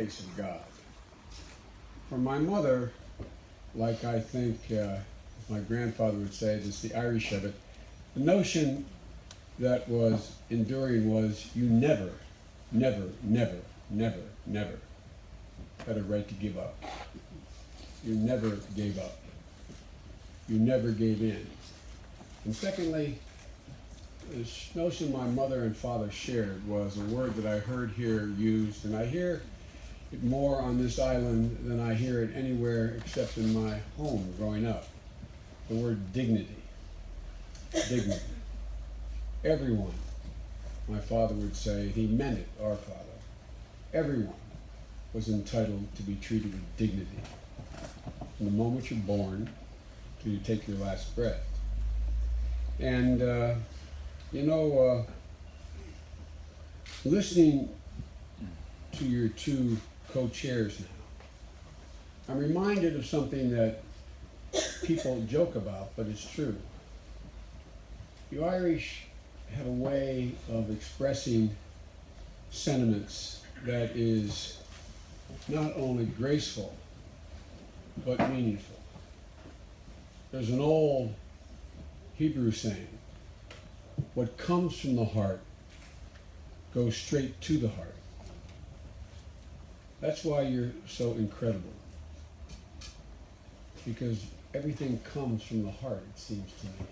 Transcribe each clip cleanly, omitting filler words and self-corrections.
grace of God. For my mother, like I think my grandfather would say, it's the Irish of it, the notion that was enduring was you never, never, never, never, never had a right to give up. You never gave up. You never gave in. And secondly, this notion my mother and father shared was a word that I heard here used, and I hear it more on this island than I hear it anywhere except in my home growing up. The word dignity. Dignity. Everyone, my father would say, he meant it, our father, everyone was entitled to be treated with dignity from the moment you're born till you take your last breath. And listening to your two co-chairs now, I'm reminded of something that people joke about, but it's true. You Irish have a way of expressing sentiments that is not only graceful, but meaningful. There's an old Hebrew saying, what comes from the heart goes straight to the heart. That's why you're so incredible. Because everything comes from the heart, it seems to me here.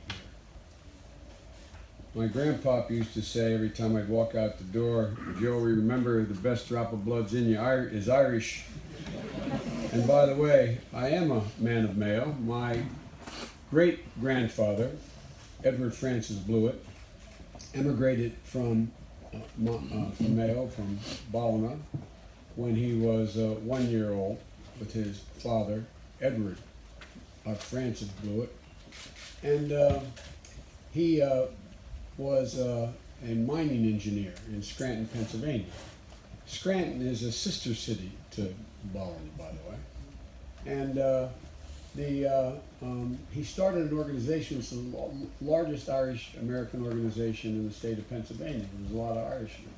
My grandpop used to say every time I'd walk out the door, Joey, remember the best drop of blood's in you is Irish. And by the way, I am a man of Mayo. My great-grandfather, Edward Francis Blewett, emigrated from Mayo, from Ballina, when he was 1 year old with his father, Edward Francis Blewett. And he was a mining engineer in Scranton, Pennsylvania. Scranton is a sister city to Ballina, by the way. And he started an organization, it's the largest Irish-American organization in the state of Pennsylvania. There's a lot of Irishmen.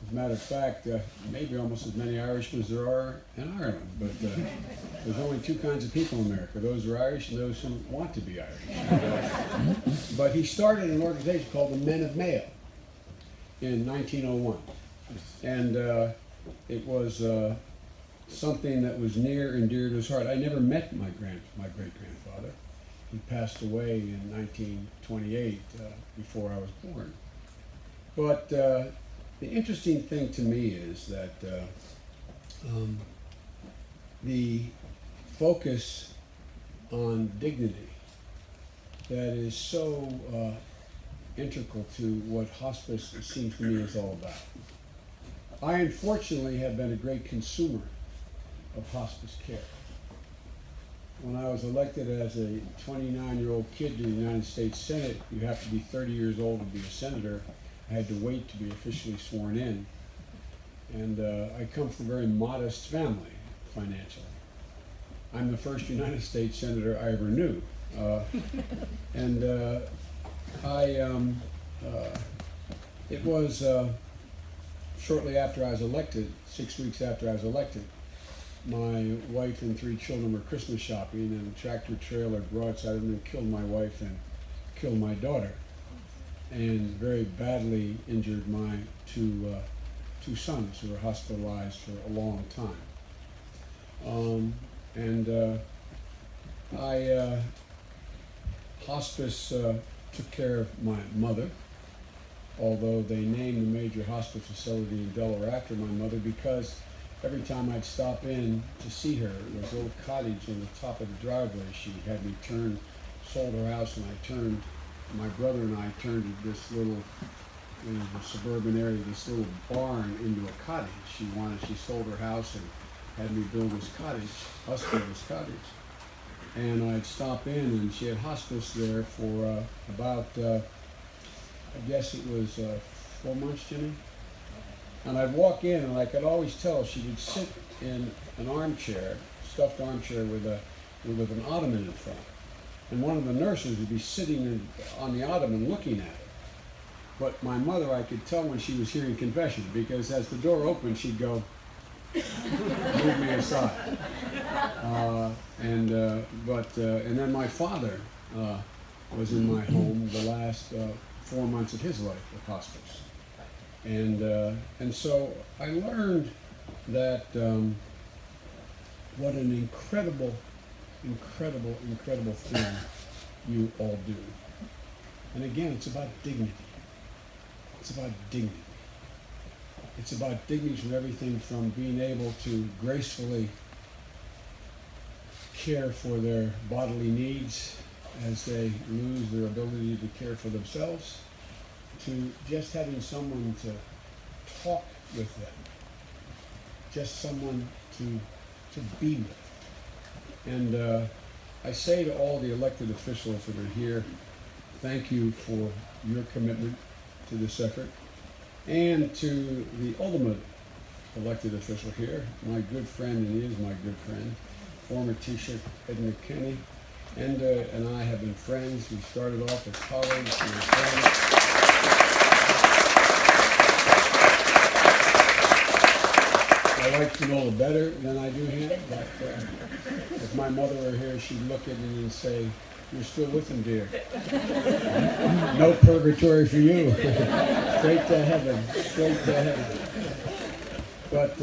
As a matter of fact, maybe almost as many Irishmen as there are in Ireland, but there's only two kinds of people in America, those who are Irish and those who want to be Irish. But he started an organization called the Men of Mayo in 1901. And it was something that was near and dear to his heart. I never met my great-grandfather. He passed away in 1928, before I was born. But the interesting thing to me is that the focus on dignity that is so integral to what hospice, it seems to me, is all about. I unfortunately have been a great consumer of hospice care. When I was elected as a 29-year-old kid to the United States Senate, you have to be 30 years old to be a senator. I had to wait to be officially sworn in. And I come from a very modest family financially. I'm the first United States Senator I ever knew. It was shortly after I was elected, 6 weeks after I was elected, my wife and 3 children were Christmas shopping, and a tractor trailer broadside of them killed my wife and killed my daughter, and very badly injured my two sons, who were hospitalized for a long time. Hospice took care of my mother, although they named the major hospice facility in Delaware after my mother, because every time I'd stop in to see her, there was a little cottage on the top of the driveway. She had me sold her house, and my brother and I turned this little, in the suburban area, this little barn into a cottage. She sold her house and had me build this cottage, us build this cottage. And I'd stop in, and she had hospice there for about, I guess it was 4 months, Jimmy? And I'd walk in, and I could always tell she would sit in an armchair, stuffed armchair with an ottoman in front. And one of the nurses would be sitting on the ottoman looking at her. But my mother, I could tell when she was hearing confession, because as the door opened, she'd go, move me aside. And then my father was in my home the last 4 months of his life of hospice. And so I learned that what an incredible thing you all do. And again, it's about dignity. It's about dignity. It's about dignity from everything from being able to gracefully care for their bodily needs as they lose their ability to care for themselves, to just having someone to talk with them, just someone to be with. And I say to all the elected officials that are here, thank you for your commitment to this effort. And to the ultimate elected official here, my good friend, and he is my good friend, former Taoiseach Ed McKenney, and I have been friends. We started off as colleagues, we were friends. I like Finola better than I do him, but if my mother were here, she'd look at me and say, "You're still with him, dear. No purgatory for you. Straight to heaven, straight to heaven." But